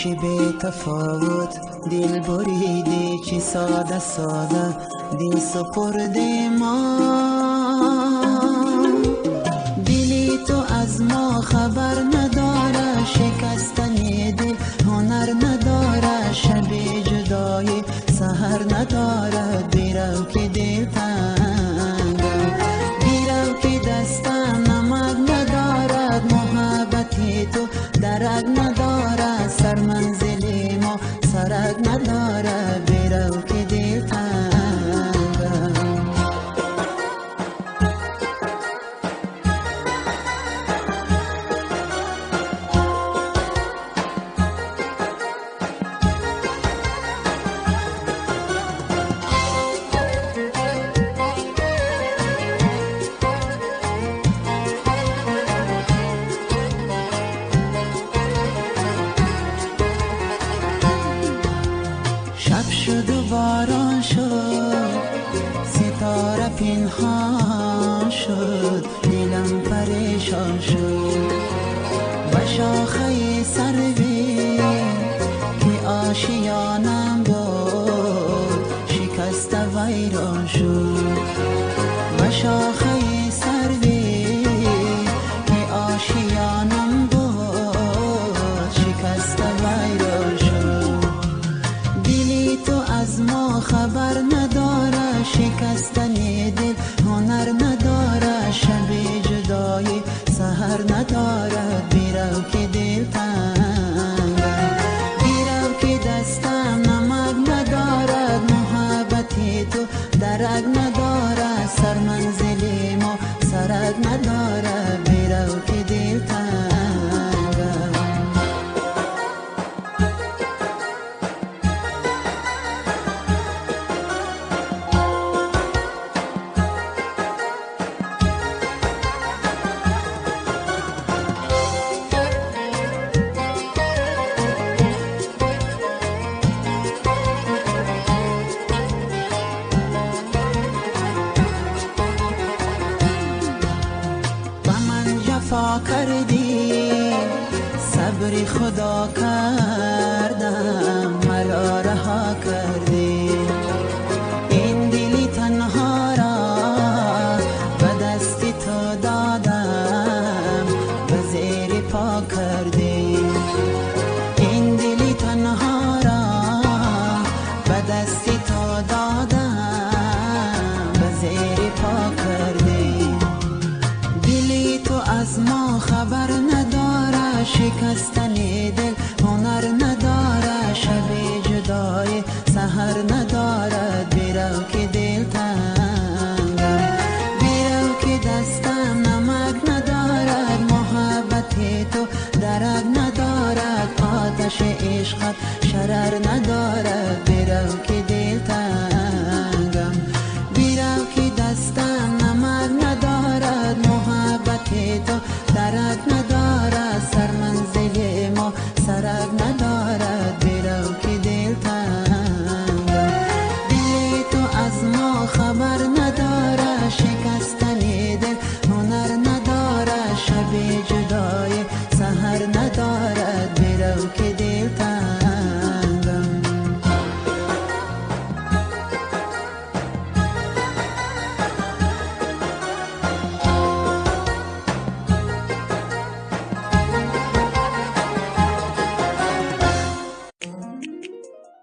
چی بی تفاوت دل بریدی، چی ساده ساده دل سپردی ما. دلی تو از ما خبر نداره، شکستن دل هنر نداره، شب جدای سحر نداره. بیرو که دل تنگم، بیرو که دستم نمک ندارد، محبتی تو درک نداره، سر منزل ما سرک نداره. بیرو که دل تنگم. شب شد و باران شد، ستاره پنهان شد، دلم پریشان شد. و شاخه سروی که آشیانم بود، شکست ویران شد. و شاخه سروی که آشیانم بود، شکست ویران شد. دلی تو از ما خبر نداره، شکستن دل هنر نداره، شب جدای سحر نداره. بیرو که دل تنگم، بیرو که دستم نمک ندارد، محبتی تو درک نداره، سر منزل ما سرک نداره. بیرو که دل تنگم. جفا کردی صبر خدا کردم، مرا رها کردی. این دلی تنها را به دست تو دادم، به زیر پا کردی. این دلی تنها را به دست تو دادم، به زیر پا کردی. دلی تو از ما خبر نداره، شکستن دل هنر نداره، شب جدای سحر نداره. بیرو که دل تنگم، بیرو که دستم نمک ندارد، محبت تو درک ندارد، آتش عشقت شرر ندارد.